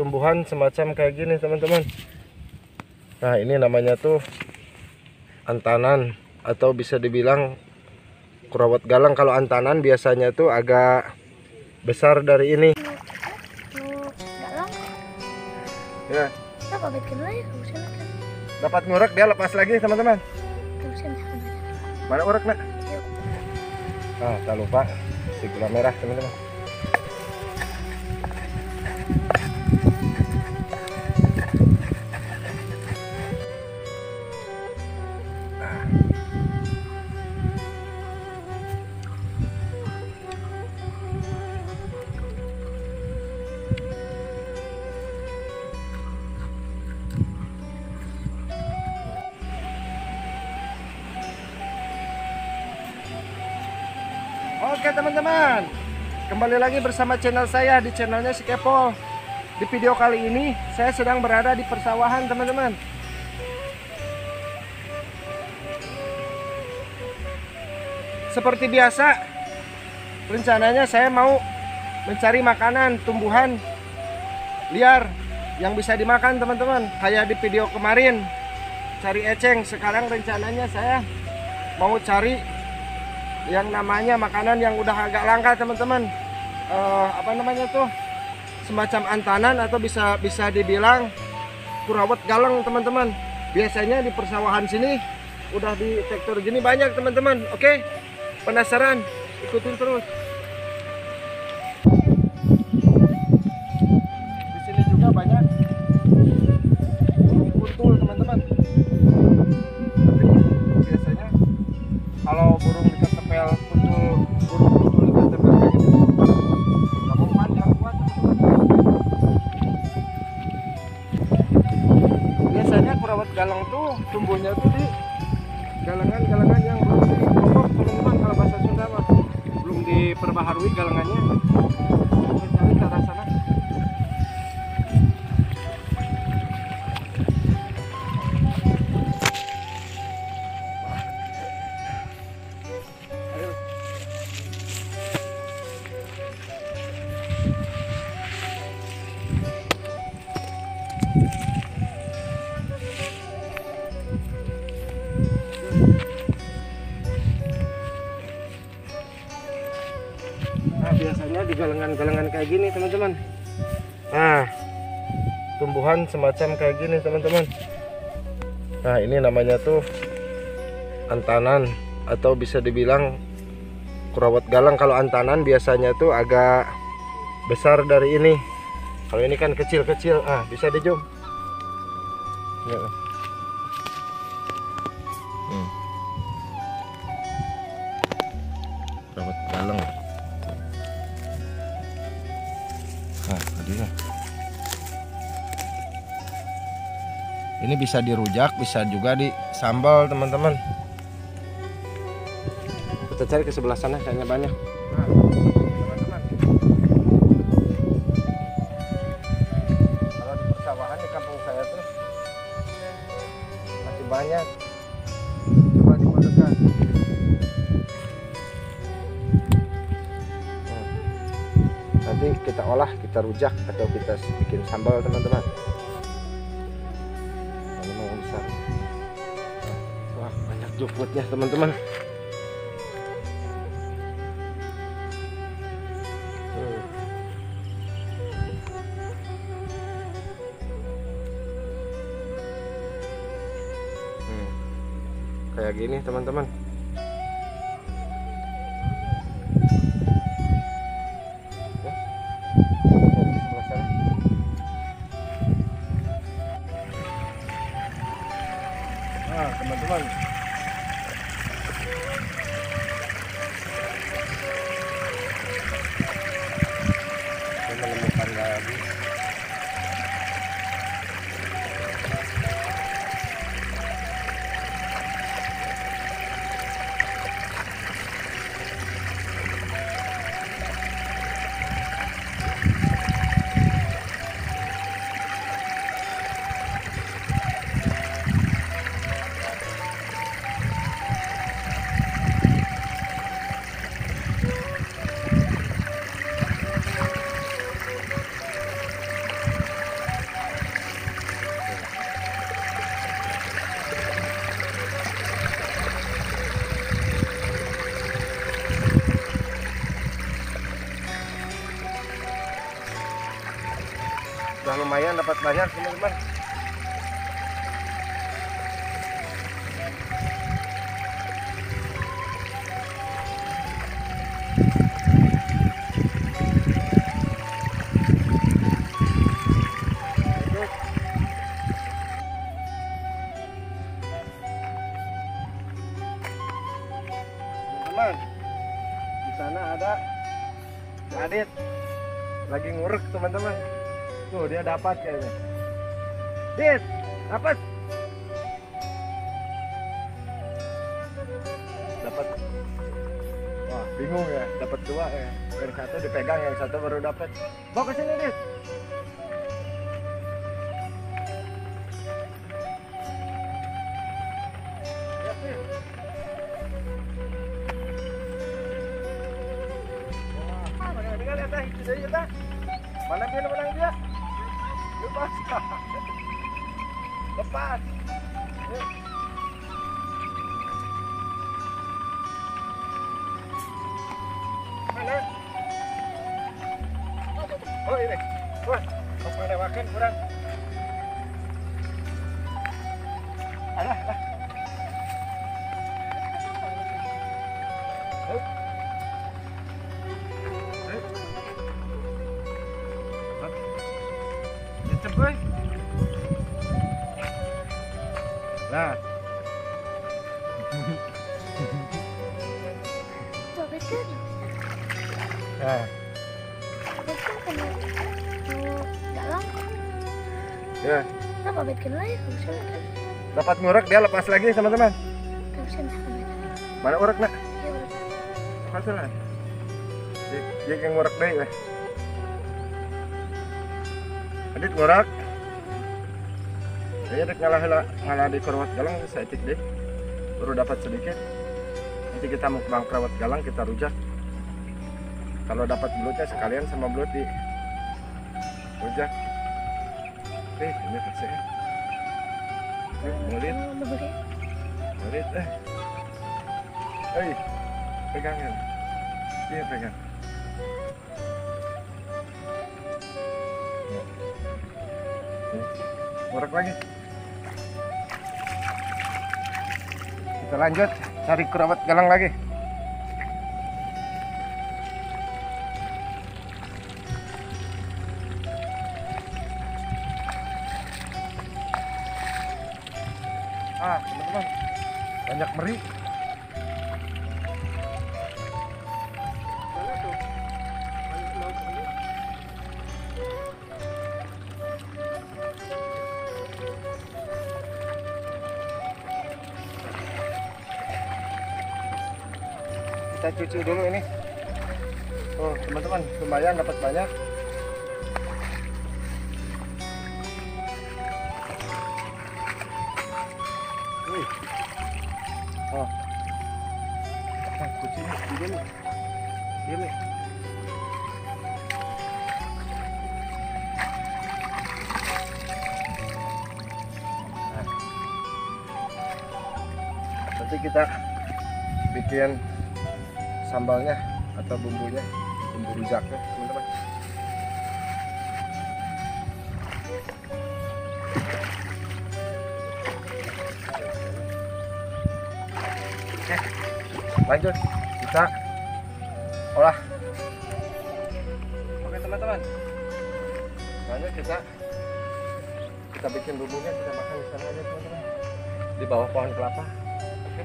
tumbuhan semacam kayak gini teman-teman. Nah ini namanya tuh antanan atau bisa dibilang kurawat galang. Kalau antanan biasanya tuh agak besar dari ini. Galang. Ya. Apa bikin lagi? Dapat ngurek dia lepas lagi teman-teman. Mana urek nak? Nah tak lupa si gula merah teman-teman. Oke teman-teman, kembali lagi bersama channel saya di channelnya Si Kepo. Di video kali ini saya sedang berada di persawahan teman-teman. Seperti biasa, rencananya saya mau mencari makanan tumbuhan liar yang bisa dimakan teman-teman. Kayak di video kemarin cari eceng, sekarang rencananya saya mau cari yang namanya makanan yang udah agak langka teman-teman. Apa namanya tuh, semacam antanan atau bisa dibilang kurawat galang teman-teman. Biasanya di persawahan sini udah di sektor gini banyak teman-teman. Oke, penasaran? Ikutin terus. Di sini juga banyak burung kuntul teman-teman. Tapi biasanya kalau burung diketepel burung kuntul diketepel kayak gini, nggak mau panjang kuat teman-teman. Biasanya kurawat galang tuh tumbuhnya tuh di galangan-galangan yang belum dipotong teman-teman. Kalau bahasa Sunda mah belum diperbaharui galangannya. Kita cari ke arah sana. Nah biasanya di galangan-galangan kayak gini teman-teman. Nah tumbuhan semacam kayak gini teman-teman. Nah ini namanya tuh antanan atau bisa dibilang kurawat galang. Kalau antanan biasanya tuh agak besar dari ini. Kalau ini kan kecil-kecil. Ah bisa dijum. Ya. Kurawat galang. Ini bisa dirujak, bisa juga disambal teman-teman. Kita cari ke sebelah sana, kayaknya banyak. Nah, teman-teman, kalau di persawahan di kampung saya tuh masih banyak. Coba diperdekat. Nanti kita olah, kita rujak atau kita bikin sambal teman-teman. Wah banyak juputnya teman-teman. Kayak gini teman-teman. Nah teman-teman, saya menemukan lagi. Udah lumayan dapat banyak teman-teman. Teman-teman, di sana ada Adit lagi ngurek teman-teman. Tuh dia dapat kayaknya. Dit, dapat. Dapat. Wah, bingung ya, dapat dua ya. Yang satu dipegang, yang satu baru dapat. Bawa ke sini, Dit. Ya, Dit. Wah, mana tinggal ya, Teh? Itu dia, Teh. Mana dia menang dia? Lepas. Lepas. Mana? Oh ini. Wah, mau lewakin kurang. Alah, alah. Cepet. Nah. Babet kan? Nah. Babet kan kena dalam. Ya, Nah, babet kena ya, bisa kan? dapat ngurek dia lepas lagi teman-teman. Bisa nah. Mana ngurek nak? Ya udah. Lepas lah. Dia yang ngurek deh. Ya. Adit ngurek. Saya ngalah di kerawat galang saya tik deh. Baru dapat sedikit. Nanti kita mau pulang kerawat galang kita rujak. Kalau dapat belutnya sekalian sama belut di rujak. Ini kasih. Mulut. Mulut pegang ya. Iya pegang. Ngorek lagi. Kita lanjut cari kerawat galang lagi. Teman-teman, banyak meri. Mana tuh? Banyak laut ini. Kita cuci dulu ini. Oh, teman-teman, lumayan dapat banyak. Oh, kucing dulu, ini. Nanti kita bikin sambalnya atau bumbunya, bumbu rujaknya, teman-teman. Oke, lanjut kita olah. Oke teman-teman, lanjut kita bikin bumbunya, kita makan di sana aja teman-teman, di bawah pohon kelapa. Oke.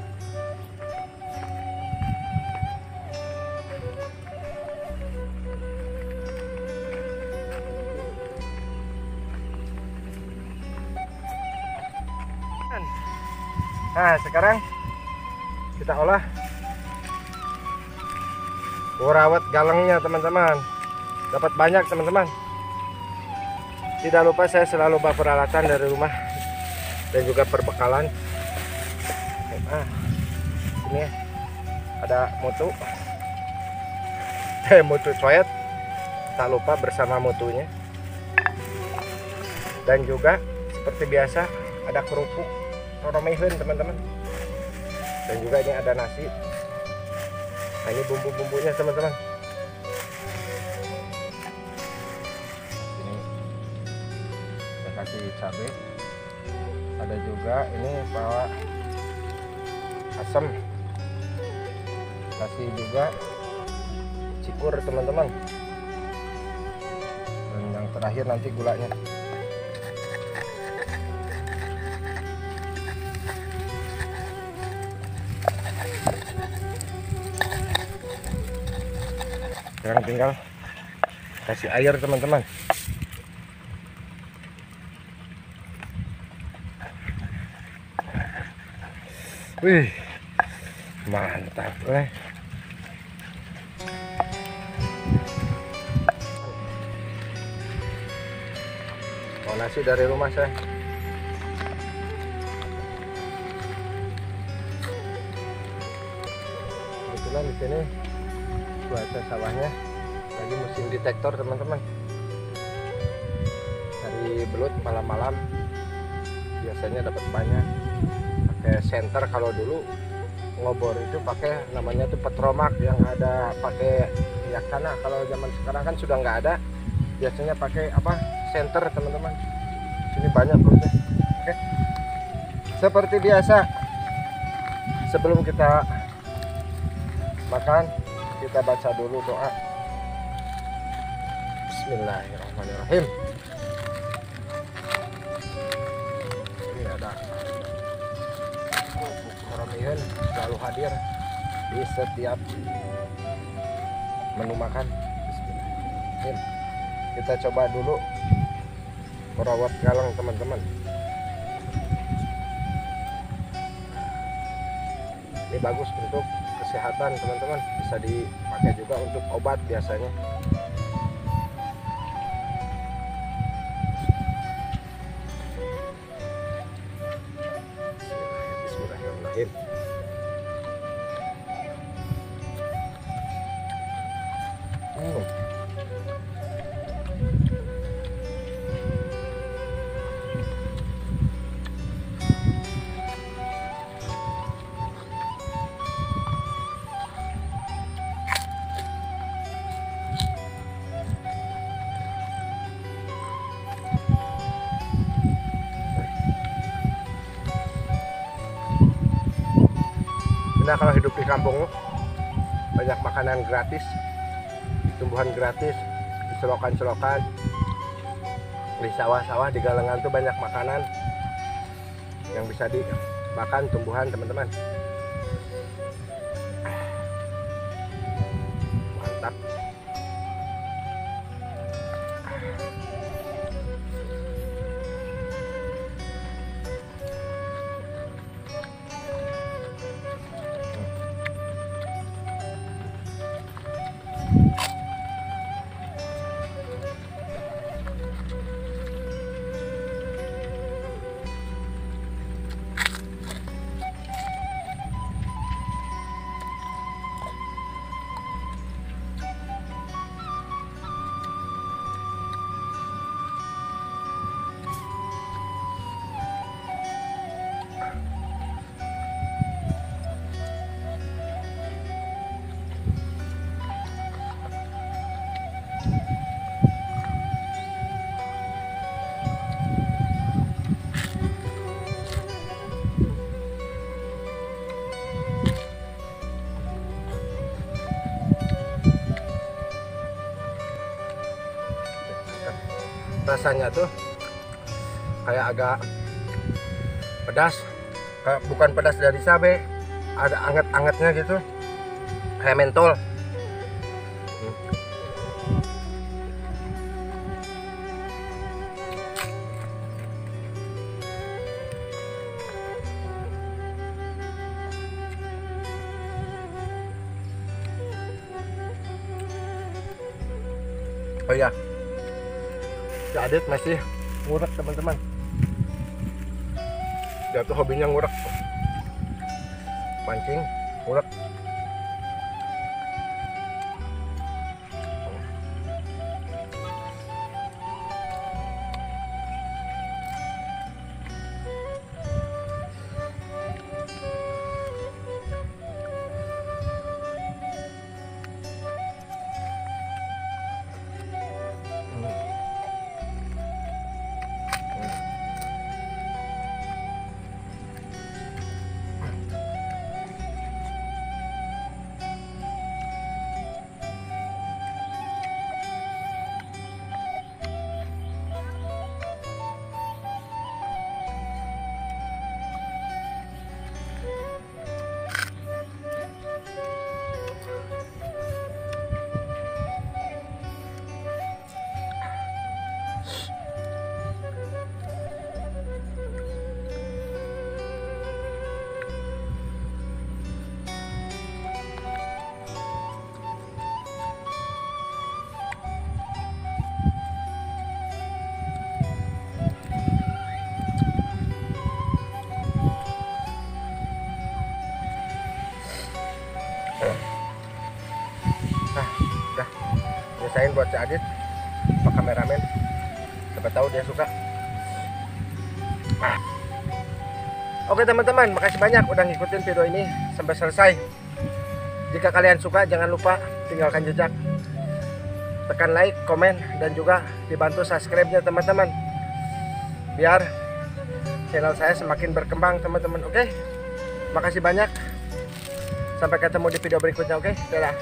Nah sekarang kita olah kerawat galangnya teman-teman. Dapat banyak teman-teman. Tidak lupa saya selalu bawa peralatan dari rumah dan juga perbekalan. Ini ada mutu, mutu coet. Tak lupa bersama mutunya. Dan juga seperti biasa ada kerupuk roromehun teman-teman. Dan juga ini ada nasi. Nah ini bumbu-bumbunya teman-teman. Ini kasih cabai. Ada juga ini bawa asam, kasih juga cikur teman-teman. Dan yang terakhir nanti gulanya. Sekarang tinggal kasih air teman-teman. Wih, mantap. Mau nasi dari rumah saya. Kebetulan di sini cuaca sawahnya lagi musim detektor teman-teman. Dari belut malam-malam biasanya dapat banyak. Pakai senter, kalau dulu ngobor itu pakai namanya tuh petromak yang ada pakai minyak tanah. Kalau zaman sekarang kan sudah nggak ada, biasanya pakai apa, senter teman-teman. Sini banyak belutnya. Oke, seperti biasa sebelum kita makan kita baca dulu doa. Bismillahirrahmanirrahim. Ini ada Ramihan selalu hadir di setiap menu makan. Bismillahirrahmanirrahim. Kita coba dulu merawat galang teman-teman. Ini bagus untuk kesehatan teman-teman, bisa dipakai juga untuk obat biasanya. Bismillahirrahmanirrahim. Nah, kalau hidup di kampung banyak makanan gratis, tumbuhan gratis, di selokan-selokan, di sawah-sawah, di galengan tuh banyak makanan yang bisa dimakan tumbuhan teman-teman. Mantap. Rasanya tuh kayak agak pedas, kayak bukan pedas dari cabai, ada anget-angetnya gitu, kayak mentol. Oh ya, si Adit masih ngurek teman-teman. Dia tuh hobinya ngurek, mancing, ngurek. bacain buat si Adit, Pak kameramen. Siapa tahu dia suka. Oke teman-teman, makasih banyak udah ngikutin video ini sampai selesai. Jika kalian suka, jangan lupa tinggalkan jejak, tekan like, komen, dan juga dibantu subscribe-nya teman-teman, biar channel saya semakin berkembang teman-teman. Oke, makasih banyak. Sampai ketemu di video berikutnya. Oke, dadah.